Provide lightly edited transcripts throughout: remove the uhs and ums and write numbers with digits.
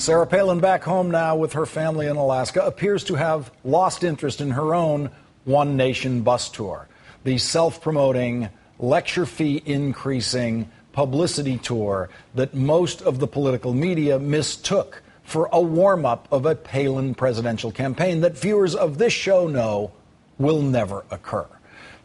Sarah Palin, back home now with her family in Alaska, appears to have lost interest in her own One Nation bus tour, the self-promoting, lecture fee increasing publicity tour that most of the political media mistook for a warm-up of a Palin presidential campaign that viewers of this show know will never occur.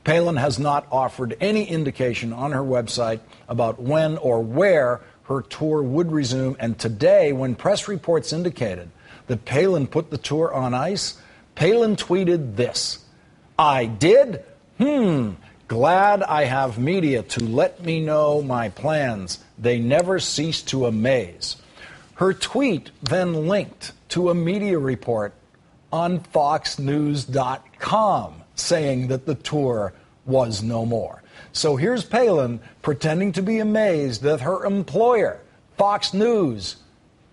Palin has not offered any indication on her website about when or where her tour would resume, and today, when press reports indicated that Palin put the tour on ice, Palin tweeted this: "I did? Glad I have media to let me know my plans. They never cease to amaze." Her tweet then linked to a media report on FoxNews.com saying that the tour was no more. So here's Palin pretending to be amazed that her employer, Fox News,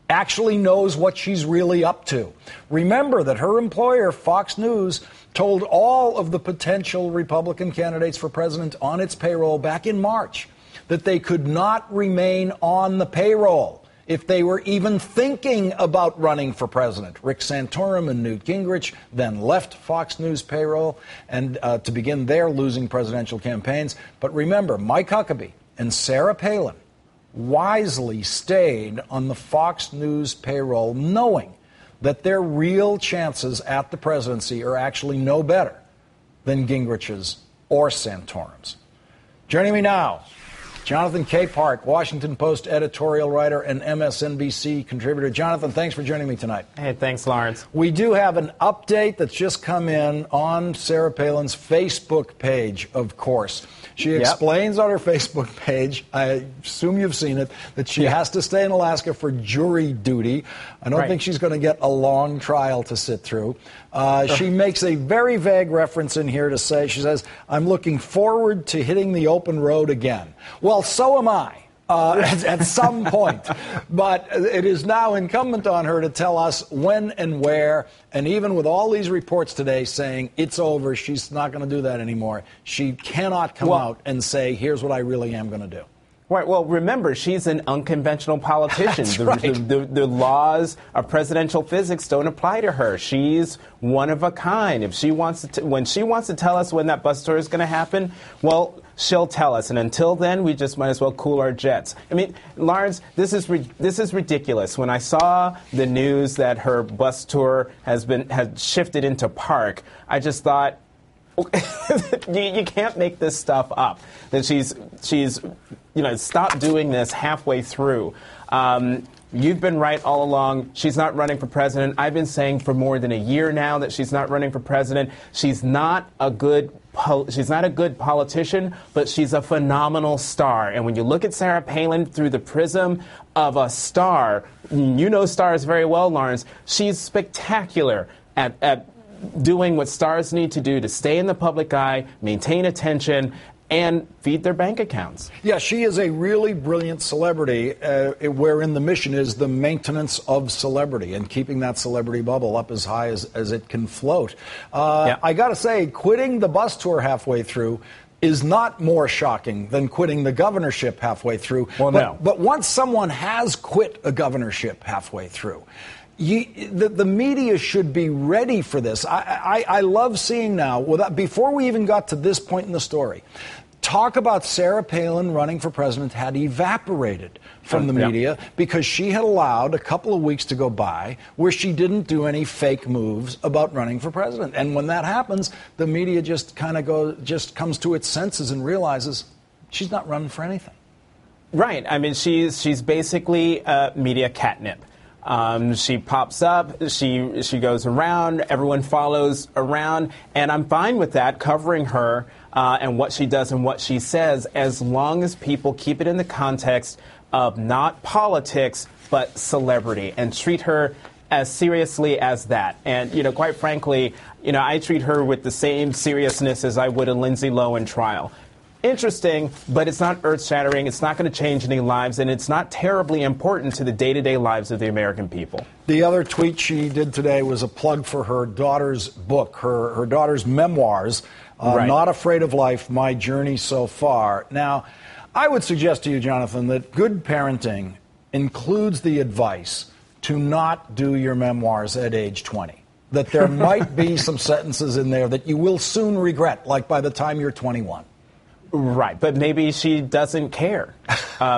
actually knows what she's really up to. Remember that her employer, Fox News, told all of the potential Republican candidates for president on its payroll back in March that they could not remain on the payroll if they were even thinking about running for president. Rick Santorum and Newt Gingrich then left Fox News payroll and to begin their losing presidential campaigns. But remember, Mike Huckabee and Sarah Palin wisely stayed on the Fox News payroll, knowing that their real chances at the presidency are actually no better than Gingrich's or Santorum's. Joining me now, Jonathan Capehart, Washington Post editorial writer and MSNBC contributor. Jonathan, thanks for joining me tonight. Hey, thanks, Lawrence. We do have an update that's just come in on Sarah Palin's Facebook page, of course. She explains on her Facebook page, I assume you've seen it, that she has to stay in Alaska for jury duty. I don't think she's going to get a long trial to sit through. She makes a very vague reference in here to say, she says, "I'm looking forward to hitting the open road again." Well, so am I. At some point. But it is now incumbent on her to tell us when and where. And even with all these reports today saying it's over, she's not going to do that anymore. She cannot come out and say, here's what I really am going to do. Right. Well, remember, she's an unconventional politician. The laws of presidential physics don't apply to her. She's one of a kind. If she wants to, when she wants to tell us when that bus tour is going to happen, well, she'll tell us. And until then, we just might as well cool our jets. I mean, Lawrence, this is ridiculous. When I saw the news that her bus tour has shifted into park, I just thought, you can't make this stuff up. That she's stop doing this halfway through. You've been right all along. She's not running for president. I've been saying for more than a year now that she's not running for president. She's not a good politician, but she's a phenomenal star. And when you look at Sarah Palin through the prism of a star, you know stars very well, Lawrence. She's spectacular at doing what stars need to do to stay in the public eye, maintain attention, and feed their bank accounts. Yeah, she is a really brilliant celebrity, wherein the mission is the maintenance of celebrity and keeping that celebrity bubble up as high as it can float. I got to say, quitting the bus tour halfway through is not more shocking than quitting the governorship halfway through. Well, but once someone has quit a governorship halfway through, the media should be ready for this. I love seeing now, before we even got to this point in the story, talk about Sarah Palin running for president had evaporated from the media because she had allowed a couple of weeks to go by where she didn't do any fake moves about running for president. And when that happens, the media just comes to its senses and realizes she's not running for anything. Right. I mean, she's basically media catnip. She pops up, she goes around, everyone follows around, and I'm fine with that, covering her and what she does and what she says, as long as people keep it in the context of not politics, but celebrity, and treat her as seriously as that. And, quite frankly, I treat her with the same seriousness as I would a Lindsay Lohan trial. Interesting, but it's not earth-shattering, it's not going to change any lives, and it's not terribly important to the day-to-day lives of the American people. The other tweet she did today was a plug for her daughter's book, her daughter's memoirs, Not Afraid of Life, My Journey So Far. Now, I would suggest to you, Jonathan, that good parenting includes the advice to not do your memoirs at age 20. That there might be some sentences in there that you will soon regret, like by the time you're 21. Right, but maybe she doesn't care.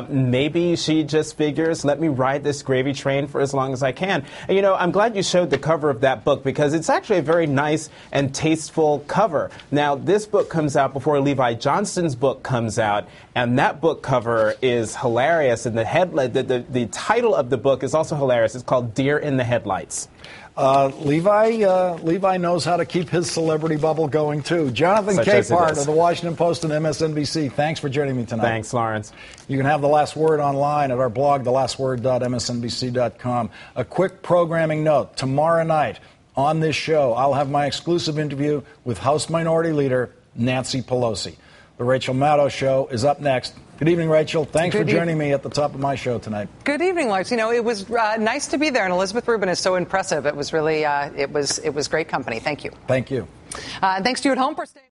Maybe she just figures, let me ride this gravy train for as long as I can. And, you know, I'm glad you showed the cover of that book because it's actually a very nice and tasteful cover. Now, this book comes out before Levi Johnston's book comes out, and that book cover is hilarious. And the title of the book is also hilarious. It's called Deer in the Headlights. Levi knows how to keep his celebrity bubble going, too. Jonathan Capehart of the Washington Post and MSNBC, thanks for joining me tonight. Thanks, Lawrence. You can have The Last Word online at our blog, thelastword.msnbc.com. A quick programming note. Tomorrow night on this show, I'll have my exclusive interview with House Minority Leader Nancy Pelosi. The Rachel Maddow Show is up next. Good evening, Rachel. Thanks for joining me at the top of my show tonight. Good evening, Lawrence. You know, it was nice to be there, and Elizabeth Rubin is so impressive. It was really, it was great company. Thank you. Thank you. Thanks to you at home for staying.